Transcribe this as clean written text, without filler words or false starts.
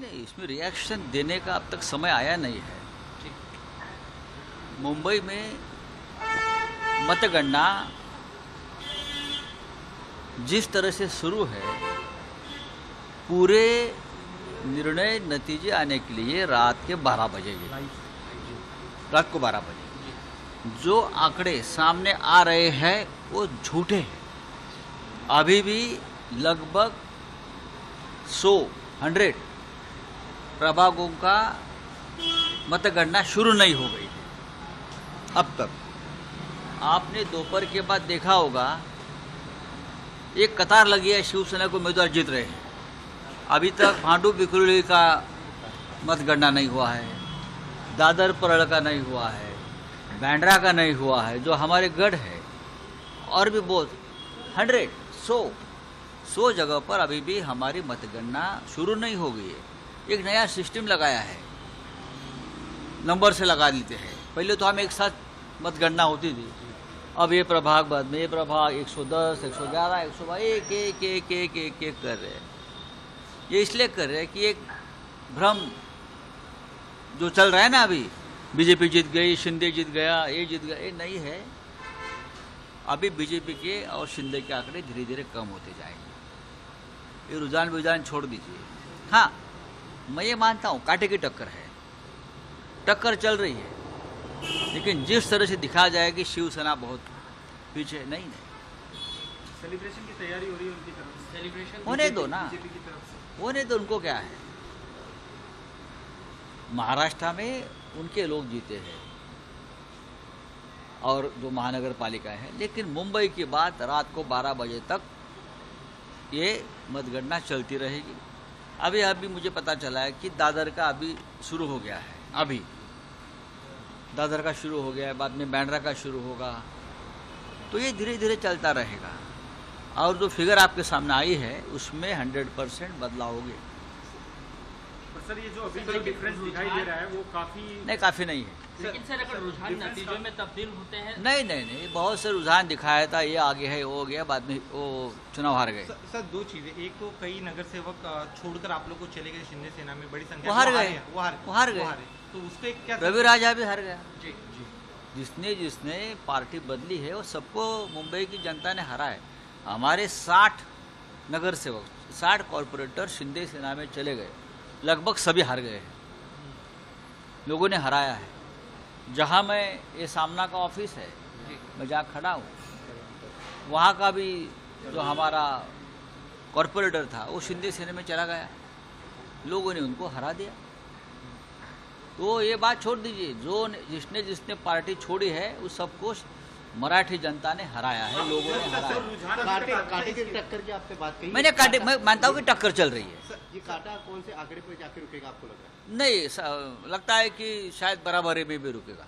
नहीं, इसमें रिएक्शन देने का अब तक समय आया नहीं है। मुंबई में मतगणना जिस तरह से शुरू है, पूरे निर्णय नतीजे आने के लिए रात के 12 बजेगी, रात को 12 बजे। जो आंकड़े सामने आ रहे हैं वो झूठे हैं। अभी भी लगभग 100 प्रभागों का मतगणना शुरू नहीं हो गई है अब तक। आपने दोपहर के बाद देखा होगा, एक कतार लगी है, शिवसेना को उम्मीदवार जीत रहे हैं। अभी तक भांडू बिकुली का मतगणना नहीं हुआ है, दादर परळ का नहीं हुआ है, बैंड्रा का नहीं हुआ है, जो हमारे गढ़ है, और भी बहुत 100 जगह पर अभी भी हमारी मतगणना शुरू नहीं हो गई है। एक नया सिस्टम लगाया है, नंबर से लगा देते हैं। पहले तो हम एक साथ मतगणना होती थी, अब ये प्रभाग, बाद में ये प्रभाग 110, 111, 122 एक कर रहे हैं। ये इसलिए कर रहे हैं कि एक भ्रम जो चल रहा है ना, अभी बीजेपी जीत गई, शिंदे जीत गया, ये जीत गया, ये नहीं है। अभी बीजेपी के और शिंदे के आंकड़े धीरे धीरे कम होते जाएंगे। ये रुझान छोड़ दीजिए। हाँ, मैं ये मानता हूँ कांटे की टक्कर है, टक्कर चल रही है, लेकिन जिस तरह से दिखाया जाए कि शिवसेना बहुत पीछे, नहीं। सेलिब्रेशन की तैयारी हो रही है उनकी तरफ से। सेलिब्रेशन होने दो ना, बीजेपी की तरफ से होने दो। उनको क्या है, महाराष्ट्र में उनके लोग जीते हैं और जो महानगर पालिका है, लेकिन मुंबई की बात रात को 12 बजे तक ये मतगणना चलती रहेगी। अभी मुझे पता चला है कि दादर का अभी शुरू हो गया है, अभी दादर का शुरू हो गया है, बाद में बैंड्रा का शुरू होगा, तो ये धीरे धीरे चलता रहेगा। और जो फिगर आपके सामने आई है उसमें 100% बदलाव होंगे। सर, ये जो अभी जो डिफरेंस दिखाई दे रहा है वो काफ़ी नहीं है। लेकिन सर, अगर रुझान नतीजों में तब्दील होते हैं। नहीं, बहुत से रुझान दिखाया था, ये आगे है, वो हो गया, बाद में वो चुनाव हार गए। सर, दो चीजें, एक तो कई नगर सेवक छोड़कर आप लोग को चले गए शिंदे सेना में, बड़ी संख्या वो हार गए, तो उसको एक क्या रवि राजा भी हार गया। जी। जिसने पार्टी बदली है वो सबको मुंबई की जनता ने हरा है। हमारे 60 नगर सेवक, 60 कॉरपोरेटर शिंदे सेना में चले गए, लगभग सभी हार गए हैं, लोगों ने हराया है। जहाँ मैं ये सामना का ऑफिस है, मैं जहाँ खड़ा हूँ, वहाँ का भी जो हमारा कॉरपोरेटर था वो शिंदे सेना में चला गया, लोगों ने उनको हरा दिया। तो ये बात छोड़ दीजिए, जिसने पार्टी छोड़ी है उस सबको मराठी जनता ने हराया है, लोगों ने हराया। कांटे की टक्कर की आपसे बात कही, मैं मानता हूँ कि टक्कर चल रही है। ये कांटा कौन से आंकड़े पर जाके रुकेगा आपको लग रहा है? नहीं, लगता है कि शायद बराबरी में भी रुकेगा।